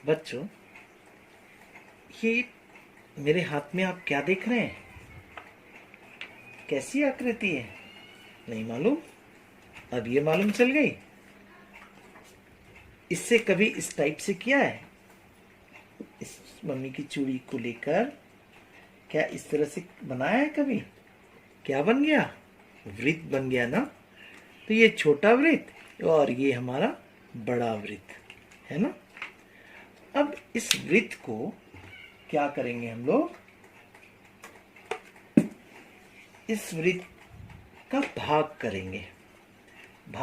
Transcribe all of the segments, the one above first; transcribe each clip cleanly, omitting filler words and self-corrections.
बच्चों, ये मेरे हाथ में आप क्या देख रहे हैं? कैसी आकृति है? नहीं मालूम? अब ये मालूम चल गई। इससे कभी इस टाइप से किया है? इस मम्मी की चूड़ी को लेकर क्या इस तरह से बनाया है कभी? क्या बन गया? वृत्त बन गया ना। तो ये छोटा वृत्त और ये हमारा बड़ा वृत्त है ना। अब इस वृत्त को क्या करेंगे हम लोग? इस वृत्त का भाग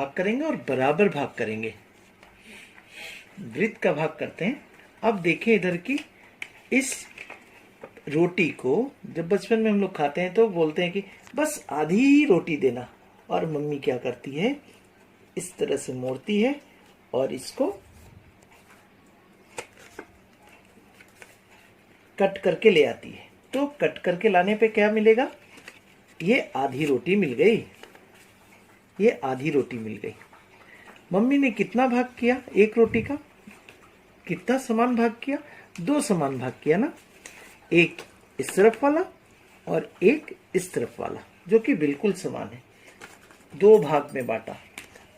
करेंगे और बराबर भाग करेंगे। वृत्त का भाग करते हैं। अब देखें इधर की इस रोटी को जब बचपन में हम लोग खाते हैं तो बोलते हैं कि बस आधी ही रोटी देना, और मम्मी क्या करती है, इस तरह से मोड़ती है और इसको कट करके ले आती है। तो कट करके लाने पे क्या मिलेगा? ये आधी रोटी मिल गई। ये आधी रोटी मिल गई। मम्मी ने कितना भाग किया एक रोटी का? कितना समान भाग किया? 2 समान भाग किया ना। एक इस तरफ वाला और एक इस तरफ वाला, जो कि बिल्कुल समान है। 2 भाग में बांटा।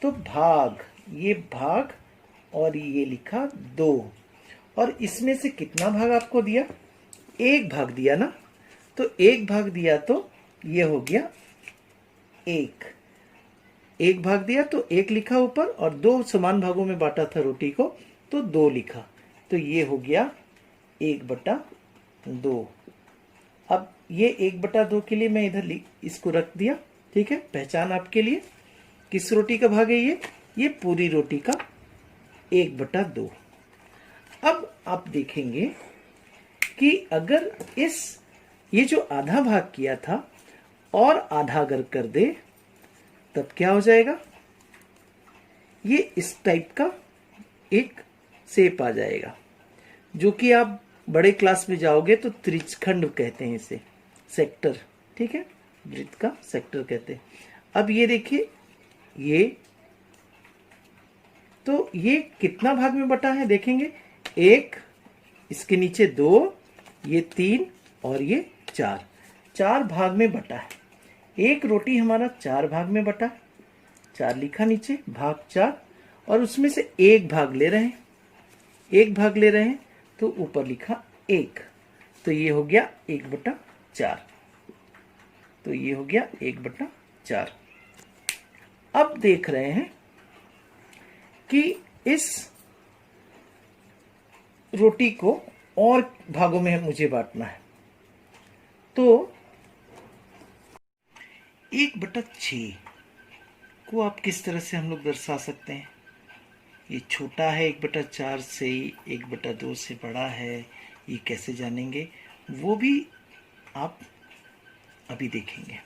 तो भाग, ये भाग और ये लिखा 2। और इसमें से कितना भाग आपको दिया? 1 भाग दिया ना। तो 1 भाग दिया तो ये हो गया 1 भाग दिया तो 1 लिखा ऊपर, और 2 समान भागों में बांटा था रोटी को तो 2 लिखा। तो ये हो गया 1/2। अब ये 1/2 के लिए मैं इधर इसको रख दिया। ठीक है, पहचान आपके लिए। किस रोटी का भाग है ये पूरी रोटी का 1/2। अब आप देखेंगे कि अगर ये जो आधा भाग किया था और आधा अगर कर दे तब क्या हो जाएगा? ये इस टाइप का एक शेप आ जाएगा, जो कि आप बड़े क्लास में जाओगे तो त्रिज्यखंड कहते हैं इसे, सेक्टर। ठीक है, वृत्त का सेक्टर कहते हैं। अब ये देखिए, ये कितना भाग में बटा है देखेंगे। 1, इसके नीचे 2, ये 3 और ये 4 भाग में बटा है। एक रोटी हमारा 4 भाग में बटा, 4 लिखा नीचे, भाग 4, और उसमें से 1 भाग ले रहे हैं। 1 भाग ले रहे हैं तो ऊपर लिखा 1। तो ये हो गया 1/4। तो ये हो गया 1/4। अब देख रहे हैं कि इस रोटी को और भागों में मुझे बांटना है। तो 1/6 को आप किस तरह से हम लोग दर्शा सकते हैं? ये छोटा है 1/4 से, 1/2 से बड़ा है, ये कैसे जानेंगे? वो भी आप अभी देखेंगे।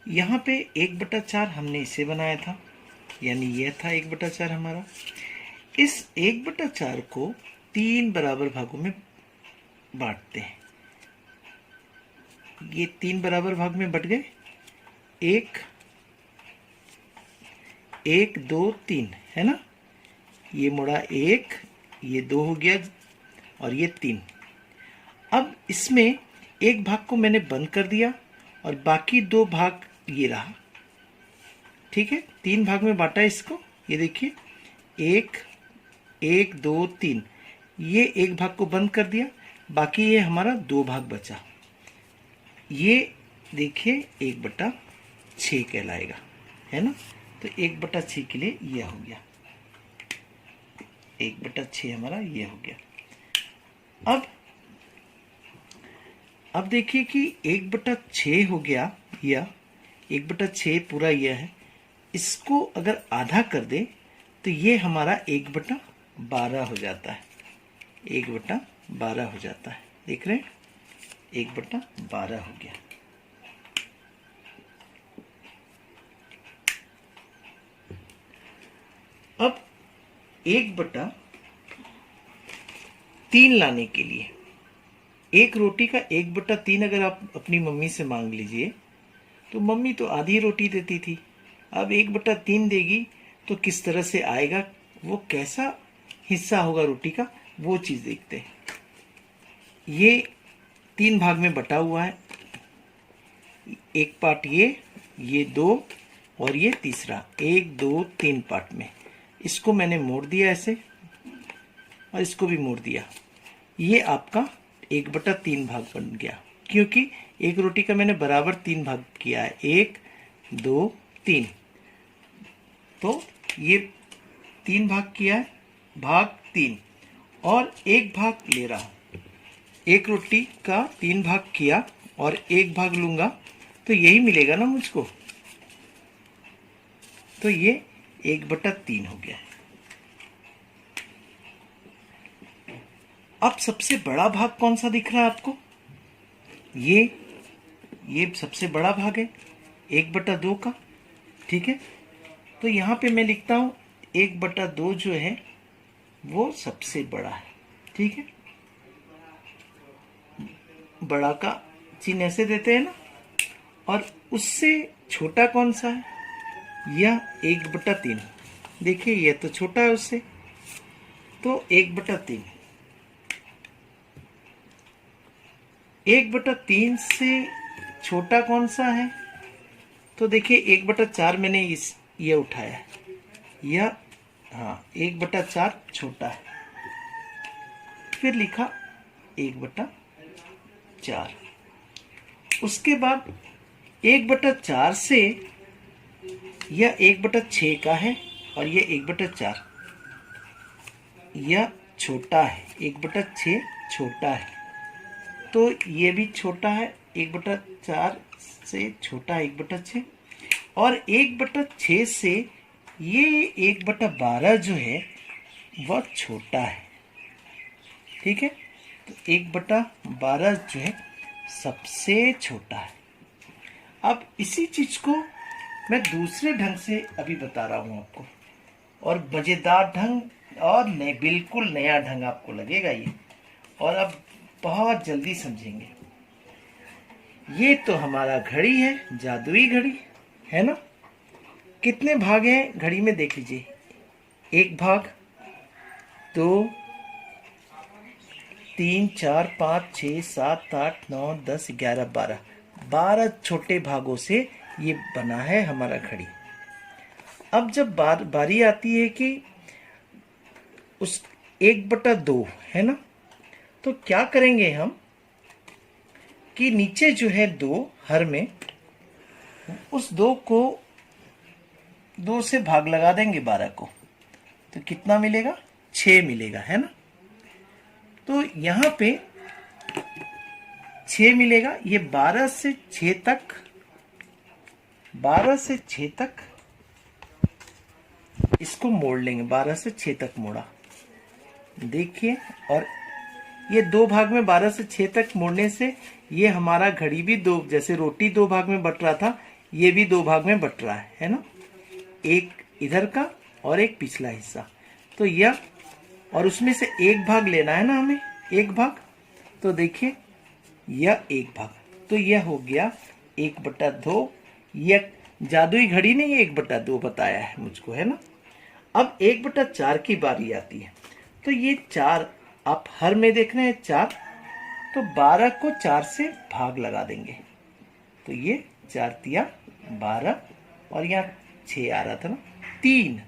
यहाँ पे 1/4 हमने इसे बनाया था, यानी यह था 1/4 हमारा। इस 1/4 को 3 बराबर भागों में बांटते हैं। ये 3 बराबर भाग में बट गए। 1 1 2 3 है ना। ये मुड़ा 1, ये 2 हो गया और ये 3। अब इसमें 1 भाग को मैंने बंद कर दिया और बाकी 2 भाग ये रहा। ठीक है, 3 भाग में बांटा इसको। ये देखिए, 1 1 2 3, ये 1 भाग को बंद कर दिया, बाकी ये हमारा 2 भाग बचा। ये देखिए 1/6 कहलाएगा, है ना। तो 1/6 के लिए यह हो गया, 1/6 हमारा ये हो गया। अब देखिए कि 1/6 हो गया, या 1/6 पूरा यह है। इसको अगर आधा कर दे तो ये हमारा 1/12 हो जाता है। 1/12 हो जाता है, देख रहे हैं, 1/12 हो गया। अब 1/3 लाने के लिए, एक रोटी का 1/3 अगर आप अपनी मम्मी से मांग लीजिए तो मम्मी तो आधी रोटी देती थी। अब 1/3 देगी तो किस तरह से आएगा, वो कैसा हिस्सा होगा रोटी का, वो चीज देखते हैं। ये 3 भाग में बटा हुआ है, एक पार्ट ये 2 और ये तीसरा, 1 2 3 पार्ट में। इसको मैंने मोड़ दिया ऐसे और इसको भी मोड़ दिया। ये आपका 1/3 भाग बन गया, क्योंकि एक रोटी का मैंने बराबर 3 भाग किया है, 1 2 3। तो ये 3 भाग किया है, भाग 3 और 1 भाग ले रहा हूं। एक रोटी का 3 भाग किया और 1 भाग लूंगा तो यही मिलेगा ना मुझको। तो ये 1/3 हो गया। अब सबसे बड़ा भाग कौन सा दिख रहा है आपको? ये सबसे बड़ा भाग है 1/2 का, ठीक है। तो यहां पे मैं लिखता हूं 1/2 जो है वो सबसे बड़ा है, ठीक है। बड़ा का चिन्ह ऐसे देते हैं ना, और उससे छोटा कौन सा है? यह 1/3। देखिए यह तो छोटा है उससे, तो 1/3। 1/3 से छोटा कौन सा है? तो देखिए 1/4 मैंने ये उठाया है, यह हाँ 1/4 छोटा है। फिर लिखा 1/4। उसके बाद 1/4 से यह 1/6 का है और यह 1/4, यह छोटा है, 1/6 छोटा है, तो ये भी छोटा है, 1/4 से छोटा है 1/6। और 1/6 से ये 1/12 जो है वह छोटा है, ठीक है। तो 1/12 जो है सबसे छोटा है। अब इसी चीज को मैं दूसरे ढंग से अभी बता रहा हूं आपको, और मजेदार ढंग और बिल्कुल नया ढंग आपको लगेगा ये, और अब बहुत जल्दी समझेंगे। ये तो हमारा घड़ी है, जादुई घड़ी है ना। कितने भाग हैं घड़ी में देख लीजिए, 1 भाग, 2 3 4 5 6 7 8 9 10 11 12 12 छोटे भागों से ये बना है हमारा घड़ी। अब जब बारी आती है कि उस 1/2 है ना, तो क्या करेंगे हम कि नीचे जो है 2 हर में, उस 2 से भाग लगा देंगे 12 को, तो कितना मिलेगा? 6 मिलेगा, है ना। तो यहां पे 6 मिलेगा। ये 12 से 6 तक, 12 से 6 तक इसको मोड़ लेंगे, 12 से 6 तक मोड़ा, देखिए। और ये 2 भाग में 12 से 6 तक मोड़ने से ये हमारा घड़ी भी 2, जैसे रोटी 2 भाग में बट रहा था, ये भी 2 भाग में बट रहा है ना। एक इधर का और एक पिछला हिस्सा, तो यह, और उसमें से 1 भाग लेना है ना हमें, 1 भाग। तो देखिए यह 1 भाग, तो यह हो गया 1/2। यह जादुई घड़ी ने ये 1/2 बताया है मुझको, है ना। अब 1/4 की बारी आती है, तो ये 4 आप हर में देख रहे हैं 4, तो 12 को 4 से भाग लगा देंगे, तो ये 4 तिया 12, और यहाँ 6 आ रहा था ना, 3,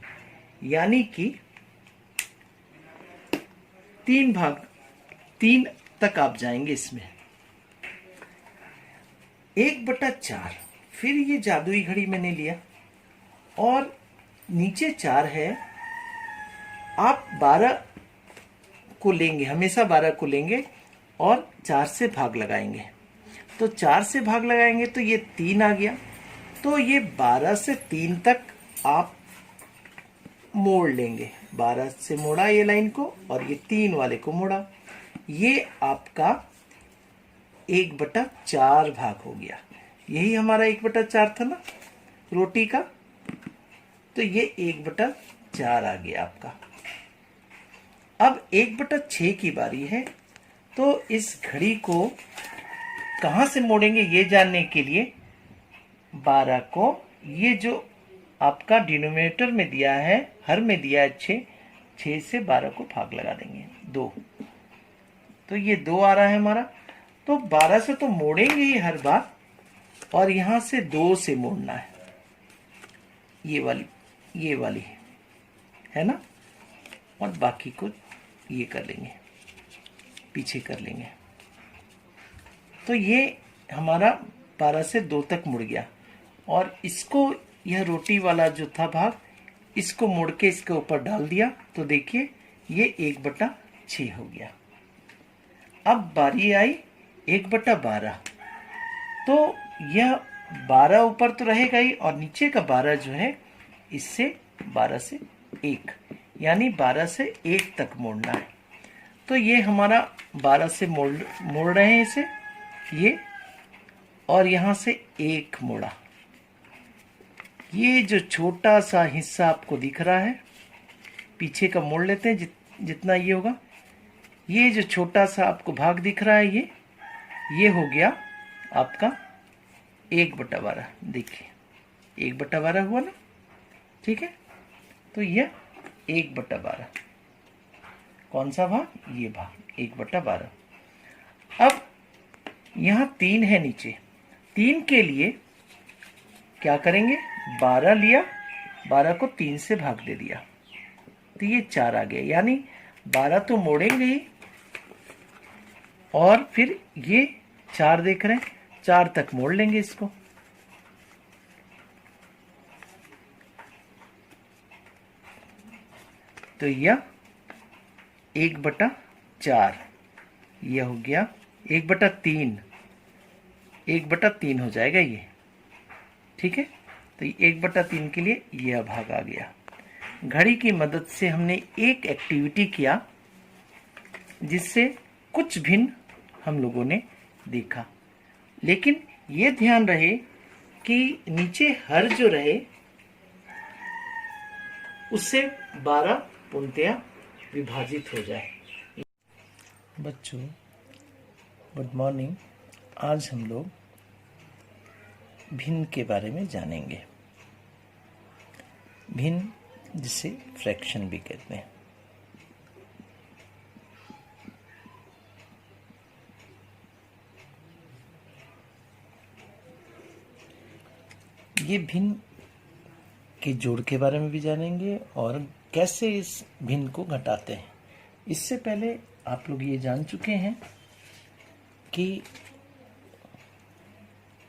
यानी कि 3 भाग, 3 तक आप जाएंगे इसमें। 1/4, फिर ये जादुई घड़ी मैंने लिया और नीचे 4 है, आप 12 को लेंगे, हमेशा 12 को लेंगे और 4 से भाग लगाएंगे, तो 4 से भाग लगाएंगे तो ये 3 आ गया। तो ये 12 से 3 तक आप मोड़ लेंगे, 12 से मोड़ा ये लाइन को और ये 3 वाले को मोड़ा, ये आपका 1/4 भाग हो गया। यही हमारा 1/4 था ना रोटी का, तो ये 1/4 आ गया आपका। अब 1/6 की बारी है, तो इस घड़ी को कहां से मोड़ेंगे ये जानने के लिए 12 को, ये जो आपका डिनोमिनेटर में दिया है, हर में दिया है 6, 6 से 12 को भाग लगा देंगे, 2, तो ये 2 आ रहा है हमारा। तो 12 से तो मोड़ेंगे ही हर बार, और यहां से 2 से मोड़ना है, ये वाली है ना, और बाकी को ये कर लेंगे, पीछे कर लेंगे। तो ये हमारा 12 से 2 तक मुड़ गया, और इसको, यह रोटी वाला जो था भाग, इसको मोड़ के इसके ऊपर डाल दिया, तो देखिए ये 1/6 हो गया। अब बारी आई 1/12, तो यह 12 ऊपर तो रहेगा ही, और नीचे का 12 जो है इससे 12 से 1, यानी 12 से 1 तक मोड़ना है। तो ये हमारा 12 से मोड़ रहे हैं इसे, ये, और यहां से 1 मोड़ा। ये जो छोटा सा हिस्सा आपको दिख रहा है, पीछे का मोड़ लेते हैं, जितना ये होगा, ये जो छोटा सा आपको भाग दिख रहा है, ये हो गया आपका 1/12। देखिए 1/12 हुआ ना, ठीक है। तो यह 1/12, कौन सा भाग, ये भाग 1/12। अब यहां 3 है नीचे, 3 के लिए क्या करेंगे, 12 लिया, 12 को 3 से भाग दे दिया, तो ये 4 आ गया, यानी 12 तो मोड़ेंगे ही, और फिर ये 4 देख रहे हैं, 4 तक मोड़ लेंगे इसको। तो यह 1/4, यह हो गया 1/3, 1/3 हो जाएगा ये, ठीक है। तो 1/3 के लिए यह भाग आ गया। घड़ी की मदद से हमने एक एक्टिविटी किया जिससे कुछ भिन्न हम लोगों ने देखा, लेकिन ये ध्यान रहे कि नीचे हर जो रहे उससे 12 पूर्णतया विभाजित हो जाए। बच्चों गुड मॉर्निंग। आज हम लोग भिन्न के बारे में जानेंगे। भिन्न जिसे फ्रैक्शन भी कहते हैं। ये भिन्न के जोड़ के बारे में भी जानेंगे और कैसे इस भिन्न को घटाते हैं। इससे पहले आप लोग ये जान चुके हैं कि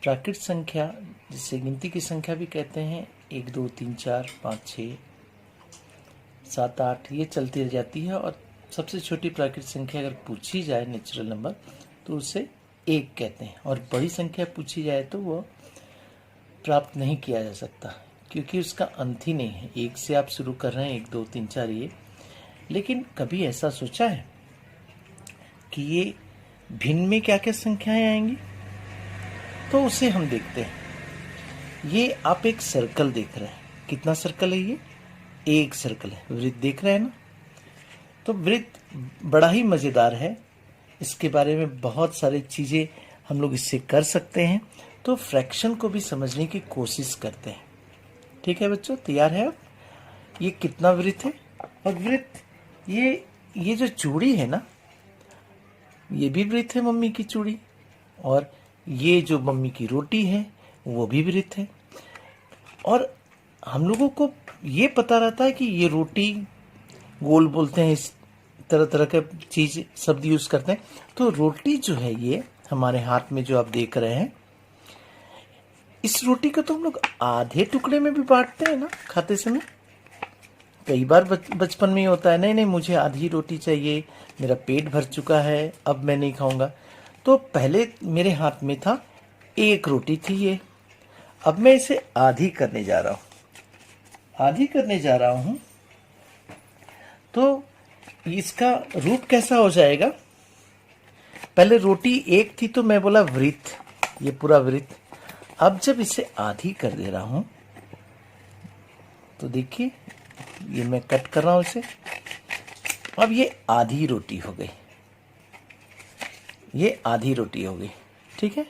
प्राकृत संख्या जिसे गिनती की संख्या भी कहते हैं, 1 2 3 4 5 6 7 8 ये चलती रह जाती है, और सबसे छोटी प्राकृत संख्या अगर पूछी जाए नेचुरल नंबर तो उसे 1 कहते हैं, और बड़ी संख्या पूछी जाए तो वो प्राप्त नहीं किया जा सकता क्योंकि उसका अंत ही नहीं है। 1 से आप शुरू कर रहे हैं, 1 2 3 4 ये। लेकिन कभी ऐसा सोचा है कि ये भिन्न में क्या क्या संख्याएं आएंगी? तो उसे हम देखते हैं। ये आप एक सर्कल देख रहे हैं, कितना सर्कल है ये? एक सर्कल है। वृत्त देख रहे हैं ना? तो वृत्त बड़ा ही मजेदार है, इसके बारे में बहुत सारी चीजें हम लोग इससे कर सकते हैं। तो फ्रैक्शन को भी समझने की कोशिश करते हैं। ठीक है बच्चों, तैयार है आप? ये कितना वृत्त है? और वृत्त ये जो चूड़ी है ना, ये भी वृत्त है, मम्मी की चूड़ी। और ये जो मम्मी की रोटी है वो भी वृत्त है। और हम लोगों को ये पता रहता है कि ये रोटी गोल बोलते हैं, इस तरह तरह के चीज शब्द यूज करते हैं। तो रोटी जो है ये हमारे हाथ में जो आप देख रहे हैं, इस रोटी को तो हम लोग आधे टुकड़े में भी बांटते हैं ना खाते समय। कई बार बचपन में ही होता है, नहीं नहीं मुझे आधी रोटी चाहिए, मेरा पेट भर चुका है, अब मैं नहीं खाऊंगा। तो पहले मेरे हाथ में था, एक रोटी थी ये, अब मैं इसे आधी करने जा रहा हूं। तो इसका रूप कैसा हो जाएगा? पहले रोटी एक थी तो मैं बोला वृत्त, ये पूरा वृत्त। अब जब इसे आधी कर दे रहा हूं तो देखिए ये मैं कट कर रहा हूं इसे। अब ये आधी रोटी हो गई, ये आधी रोटी हो गई। ठीक है,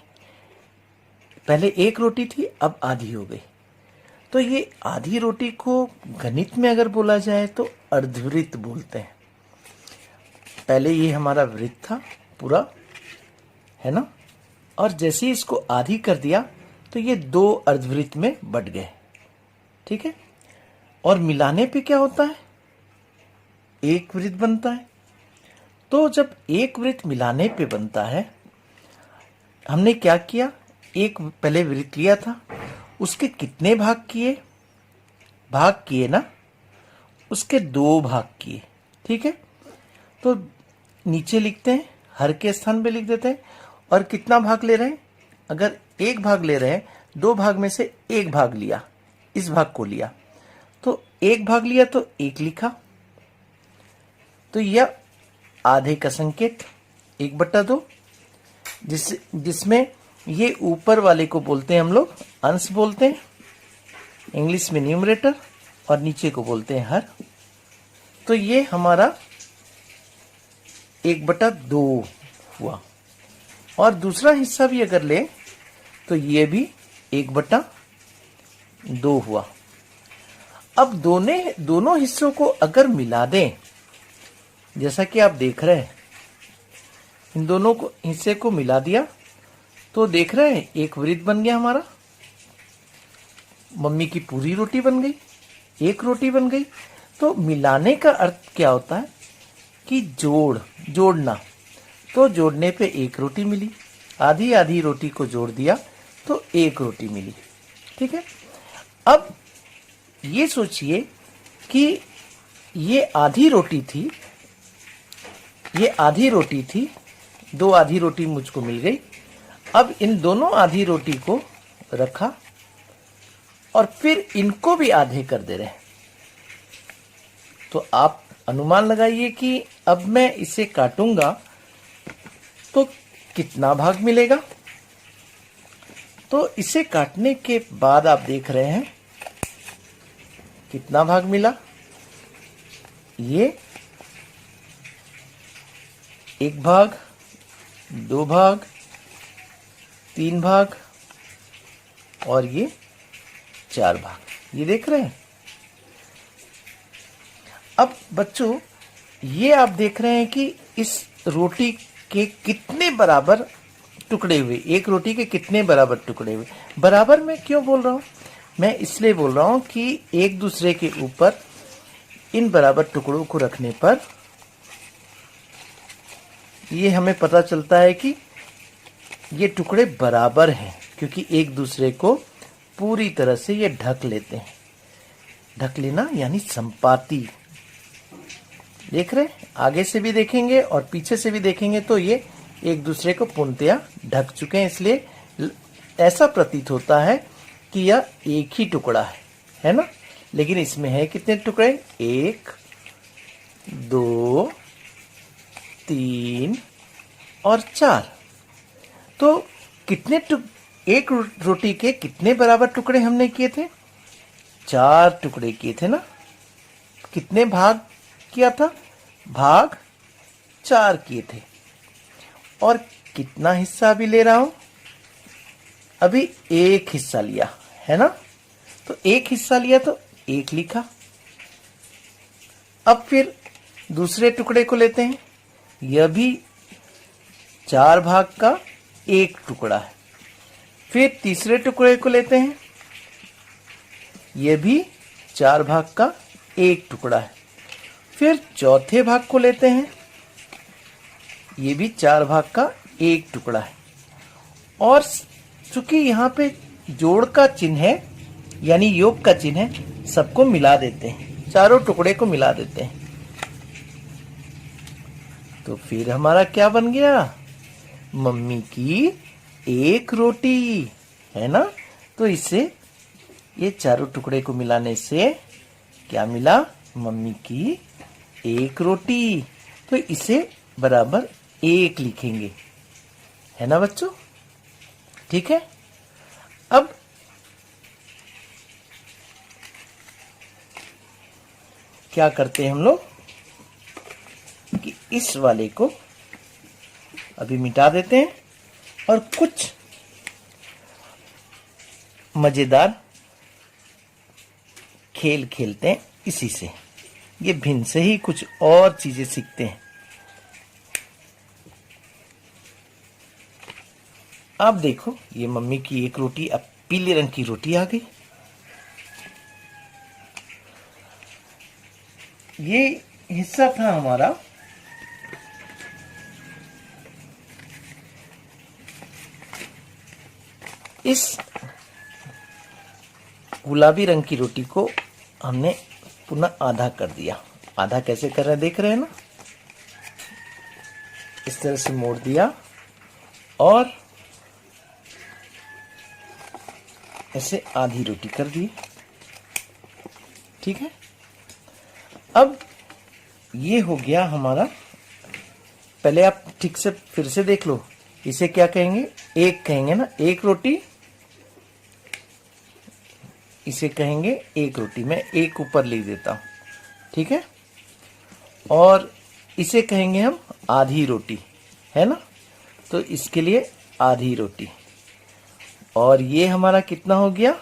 पहले एक रोटी थी, अब आधी हो गई। तो ये आधी रोटी को गणित में अगर बोला जाए तो अर्धवृत्त बोलते हैं। पहले ये हमारा वृत्त था पूरा, है ना, और जैसे ही इसको आधी कर दिया तो ये 2 अर्धवृत्त में बट गए। ठीक है, और मिलाने पे क्या होता है, एक वृत्त बनता है। तो जब एक वृत्त मिलाने पे बनता है, हमने क्या किया, एक पहले वृत्त लिया था, उसके कितने भाग किए ना, उसके 2 भाग किए। ठीक है, तो नीचे लिखते हैं, हर के स्थान पे लिख देते हैं, और कितना भाग ले रहे हैं, अगर 1 भाग ले रहे हैं, 2 भाग में से 1 भाग लिया, इस भाग को लिया, तो 1 भाग लिया तो 1 लिखा, तो यह आधे का संकेत 1/2, जिसमें ये ऊपर वाले को बोलते हैं हम लोग अंश बोलते हैं, इंग्लिश में न्यूमरेटर, और नीचे को बोलते हैं हर। तो ये हमारा 1/2 हुआ। और दूसरा हिस्सा भी अगर ले तो ये भी 1/2 हुआ। अब दोनों हिस्सों को अगर मिला दें, जैसा कि आप देख रहे हैं, इन दोनों को हिस्से को मिला दिया तो देख रहे हैं एक वृत्त बन गया हमारा, मम्मी की पूरी रोटी बन गई, एक रोटी बन गई। तो मिलाने का अर्थ क्या होता है कि जोड़ना। तो जोड़ने पे एक रोटी मिली, आधी आधी रोटी को जोड़ दिया तो एक रोटी मिली। ठीक है, अब ये सोचिए कि ये आधी रोटी थी, 2 आधी रोटी मुझको मिल गई। अब इन दोनों आधी रोटी को रखा और फिर इनको भी आधे कर दे रहे हैं। तो आप अनुमान लगाइए कि अब मैं इसे काटूंगा तो कितना भाग मिलेगा। तो इसे काटने के बाद आप देख रहे हैं कितना भाग मिला, ये 1 भाग, 2 भाग, 3 भाग, और ये 4 भाग। ये देख रहे हैं। अब बच्चों, ये आप देख रहे हैं कि इस रोटी के कितने बराबर टुकड़े हुए, एक रोटी के कितने बराबर टुकड़े हुए। बराबर मैं क्यों बोल रहा हूं, मैं इसलिए बोल रहा हूं कि एक दूसरे के ऊपर इन बराबर टुकड़ों को रखने पर ये हमें पता चलता है कि ये टुकड़े बराबर हैं, क्योंकि एक दूसरे को पूरी तरह से ये ढक लेते हैं। ढक लेना यानी संपाती। देख रहे हैं, आगे से भी देखेंगे और पीछे से भी देखेंगे तो ये एक दूसरे को पूर्णतया ढक चुके हैं, इसलिए ऐसा प्रतीत होता है कि यह एक ही टुकड़ा है ना। लेकिन इसमें है कितने टुकड़े, 1, 2, 3 और 4। तो कितने एक रोटी के कितने बराबर टुकड़े हमने किए थे, 4 टुकड़े किए थे ना। कितने भाग किया था, भाग 4 किए थे। और कितना हिस्सा भी ले रहा हूं, अभी एक हिस्सा लिया है ना। तो एक हिस्सा लिया तो 1 लिखा। अब फिर दूसरे टुकड़े को लेते हैं, यह भी 4 भाग का 1 टुकड़ा है। फिर तीसरे टुकड़े को लेते हैं, यह भी 4 भाग का 1 टुकड़ा है। फिर चौथे भाग को लेते हैं, ये भी 4 भाग का 1 टुकड़ा है। और चूंकि यहाँ पे जोड़ का चिन्ह है, यानी योग का चिन्ह है, सबको मिला देते हैं, चारों टुकड़े को मिला देते हैं। तो फिर हमारा क्या बन गया, मम्मी की 1 रोटी, है ना। तो इससे ये चारों टुकड़े को मिलाने से क्या मिला, मम्मी की 1 रोटी। तो इसे बराबर 1 लिखेंगे, है ना बच्चों। ठीक है, अब क्या करते हैं हम लोग कि इस वाले को अभी मिटा देते हैं और कुछ मजेदार खेल खेलते हैं इसी से। ये भिन्न से ही कुछ और चीजें सीखते हैं। अब देखो ये मम्मी की एक रोटी अब पीले रंग की रोटी आ गई। ये हिस्सा था हमारा इस गुलाबी रंग की रोटी को हमने पुनः आधा कर दिया। आधा कैसे कर रहे हैं देख रहे हैं ना, इस तरह से मोड़ दिया और ऐसे आधी रोटी कर दी। ठीक है, अब ये हो गया हमारा। पहले आप ठीक से फिर से देख लो, इसे क्या कहेंगे, एक कहेंगे ना, एक रोटी, इसे कहेंगे एक रोटी। मैं एक ऊपर लिख देता हूं, ठीक है। और इसे कहेंगे हम आधी रोटी, है ना, तो इसके लिए आधी रोटी। और ये हमारा कितना हो गया,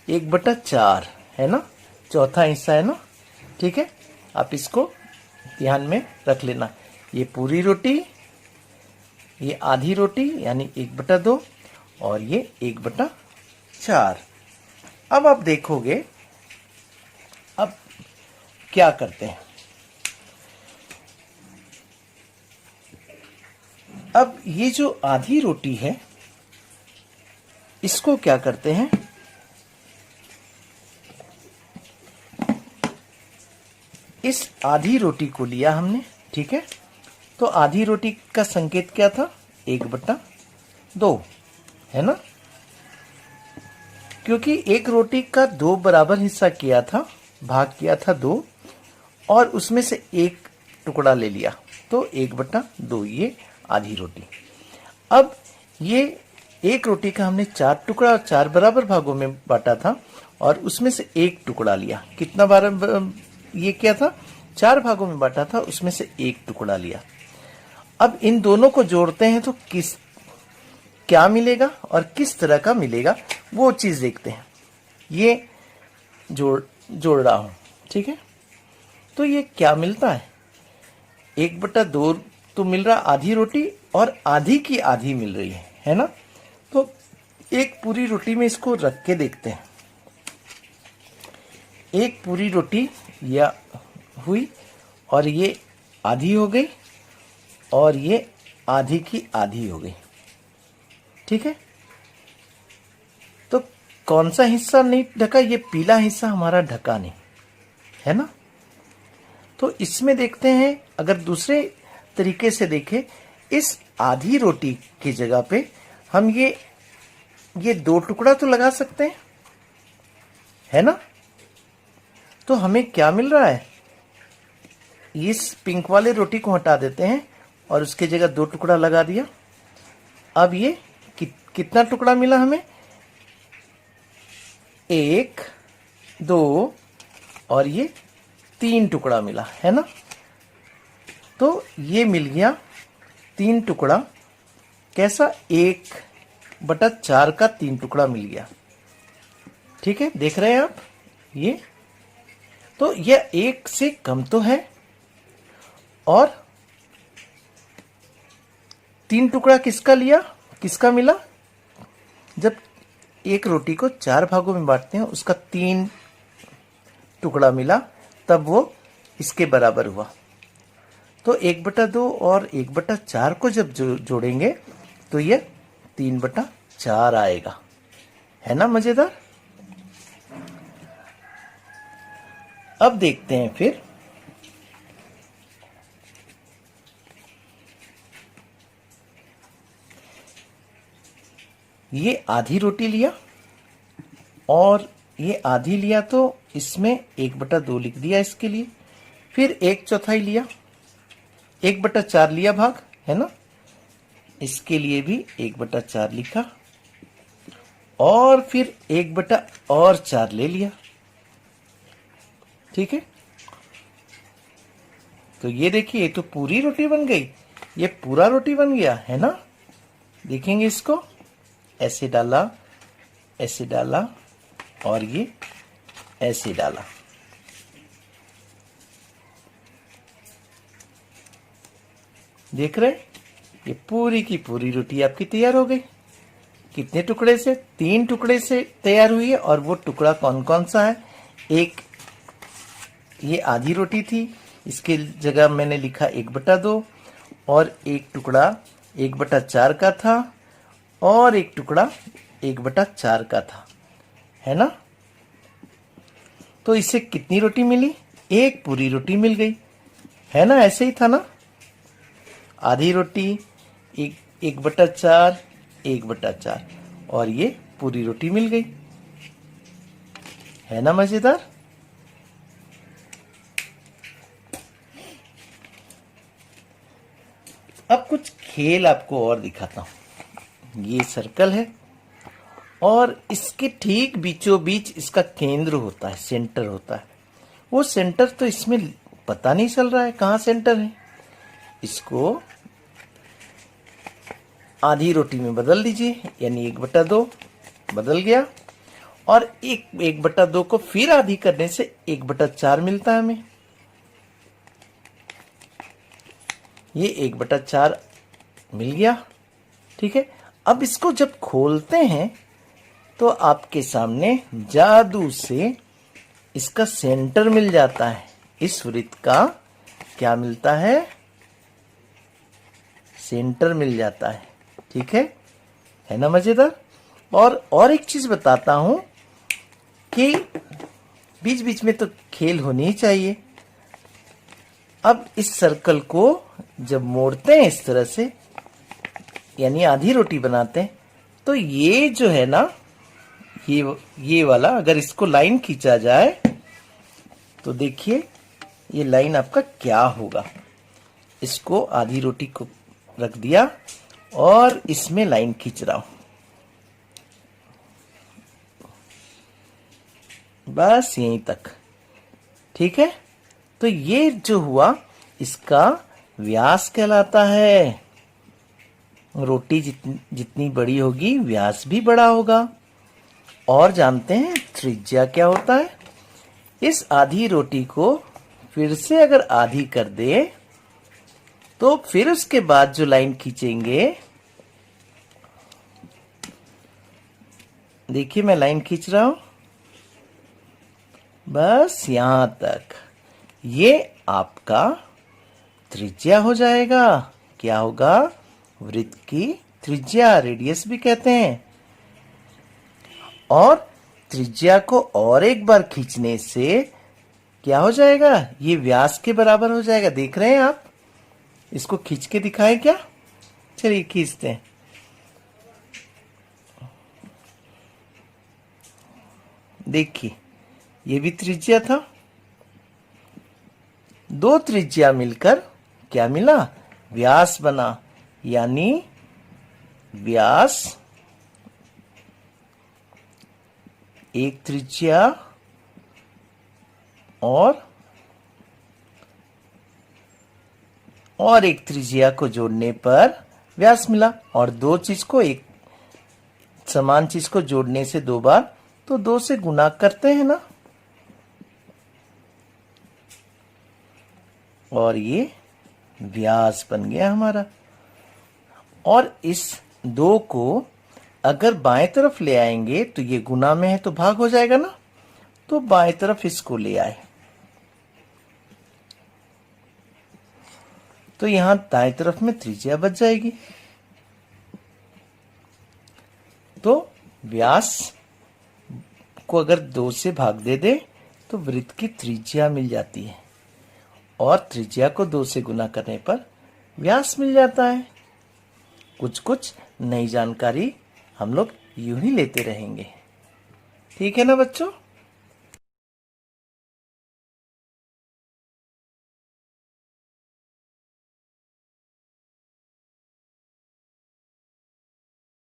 1/4, है ना, चौथा हिस्सा है ना। ठीक है, आप इसको ध्यान में रख लेना। ये पूरी रोटी, ये आधी रोटी यानी 1/2 और ये 1/4। अब आप देखोगे अब क्या करते हैं। अब ये जो आधी रोटी है इसको क्या करते हैं, इस आधी रोटी को लिया हमने, ठीक है। तो आधी रोटी का संकेत क्या था, 1/2, है ना, क्योंकि एक रोटी का 2 बराबर हिस्सा किया था, भाग किया था 2 और उसमें से एक टुकड़ा ले लिया, तो 1/2 ये आधी रोटी। अब ये एक रोटी का हमने 4 टुकड़ा 4 बराबर भागों में बांटा था और उसमें से एक टुकड़ा लिया। कितना बार ये क्या था, 4 भागों में बांटा था, उसमें से एक टुकड़ा लिया। अब इन दोनों को जोड़ते हैं तो क्या मिलेगा और किस तरह का मिलेगा वो चीज देखते हैं। ये जोड़ रहा हूं, ठीक है। तो ये क्या मिलता है, 1/2 तो मिल रहा, आधी रोटी और आधी की आधी मिल रही है ना। तो एक पूरी रोटी में इसको रख के देखते हैं। एक पूरी रोटी या हुई और ये आधी हो गई और ये आधी की आधी हो गई, ठीक है। तो कौन सा हिस्सा नहीं ढका, ये पीला हिस्सा हमारा ढका नहीं, है ना। तो इसमें देखते हैं, अगर दूसरे तरीके से देखें, इस आधी रोटी की जगह पे हम ये 2 टुकड़ा तो लगा सकते हैं, है ना। तो हमें क्या मिल रहा है, इस पिंक वाले रोटी को हटा देते हैं और उसकी जगह 2 टुकड़ा लगा दिया। अब ये कितना टुकड़ा मिला हमें, 1 2 और ये 3 टुकड़ा मिला, है ना। तो ये मिल गया 3 टुकड़ा, कैसा, 1/4 का 3 टुकड़ा मिल गया, ठीक है। देख रहे हैं आप, ये तो यह 1 से कम तो है और 3 टुकड़ा किसका लिया, किसका मिला, जब एक रोटी को 4 भागों में बांटते हैं उसका 3 टुकड़ा मिला, तब वो इसके बराबर हुआ। तो 1/2 और 1/4 को जब जोड़ेंगे तो ये 3/4 आएगा, है ना, मजेदार। अब देखते हैं फिर, ये आधी रोटी लिया और ये आधी लिया तो इसमें 1/2 लिख दिया इसके लिए। फिर 1/4 लिया, 1/4 लिया भाग, है ना, इसके लिए भी 1/4 लिखा और फिर 1/4 ले लिया, ठीक है। तो ये देखिए, ये तो पूरी रोटी बन गई, ये पूरा रोटी बन गया, है ना। देखेंगे इसको, ऐसे डाला और ये ऐसे डाला, देख रहे, ये पूरी की पूरी रोटी आपकी तैयार हो गई। कितने टुकड़े से? 3 टुकड़े से तैयार हुई है। और वो टुकड़ा कौन कौन सा है? एक ये आधी रोटी थी, इसके जगह मैंने लिखा 1/2, और एक टुकड़ा 1/4 का था, और एक टुकड़ा 1/4 का था, है ना। तो इससे कितनी रोटी मिली? एक पूरी रोटी मिल गई, है ना। ऐसे ही था ना, आधी रोटी 1/4, 1/4, और ये पूरी रोटी मिल गई, है ना मजेदार। अब कुछ खेल आपको और दिखाता हूं। ये सर्कल है और इसके ठीक बीचों बीच इसका केंद्र होता है, सेंटर होता है। वो सेंटर तो इसमें पता नहीं चल रहा है कहाँ सेंटर है। इसको आधी रोटी में बदल दीजिए, यानी 1/2 बदल गया, और 1/2 को फिर आधी करने से 1/4 मिलता है हमें। ये 1/4 मिल गया, ठीक है। अब इसको जब खोलते हैं तो आपके सामने जादू से इसका सेंटर मिल जाता है। इस वृत्त का क्या मिलता है? सेंटर मिल जाता है, ठीक है ना मजेदार। और एक चीज बताता हूं कि बीच बीच में तो खेल होनी ही चाहिए। अब इस सर्कल को जब मोड़ते हैं इस तरह से, यानी आधी रोटी बनाते हैं, तो ये जो है ना, ये वाला अगर इसको लाइन खींचा जाए तो देखिए ये लाइन आपका क्या होगा। इसको आधी रोटी को रख दिया और इसमें लाइन खींच रहा हूं, बस यहीं तक, ठीक है। तो ये जो हुआ इसका व्यास कहलाता है। रोटी जितनी बड़ी होगी व्यास भी बड़ा होगा। और जानते हैं त्रिज्या क्या होता है? इस आधी रोटी को फिर से अगर आधी कर दे तो फिर उसके बाद जो लाइन खींचेंगे, देखिए मैं लाइन खींच रहा हूं, बस यहां तक, ये आपका त्रिज्या हो जाएगा। क्या होगा? वृत्त की त्रिज्या, रेडियस भी कहते हैं। और त्रिज्या को और एक बार खींचने से क्या हो जाएगा? ये व्यास के बराबर हो जाएगा। देख रहे हैं आप? इसको खींच के दिखाएं क्या? चलिए खींचते हैं। देखिए ये भी त्रिज्या था। 2 त्रिज्या मिलकर क्या मिला? व्यास बना। यानी व्यास एक त्रिज्या और एक त्रिज्या को जोड़ने पर व्यास मिला। और 2 चीज को, एक समान चीज को जोड़ने से 2 बार, तो 2 से गुना करते हैं ना, और ये व्यास बन गया हमारा। और इस 2 को अगर बाएं तरफ ले आएंगे तो ये गुना में है तो भाग हो जाएगा ना, तो बाएं तरफ इसको ले आए तो यहां दाएं तरफ में त्रिज्या बच जाएगी। तो व्यास को अगर 2 से भाग दे दे तो वृत्त की त्रिज्या मिल जाती है, और त्रिज्या को 2 से गुना करने पर व्यास मिल जाता है। कुछ कुछ नई जानकारी हम लोग यूं ही लेते रहेंगे, ठीक है ना बच्चों।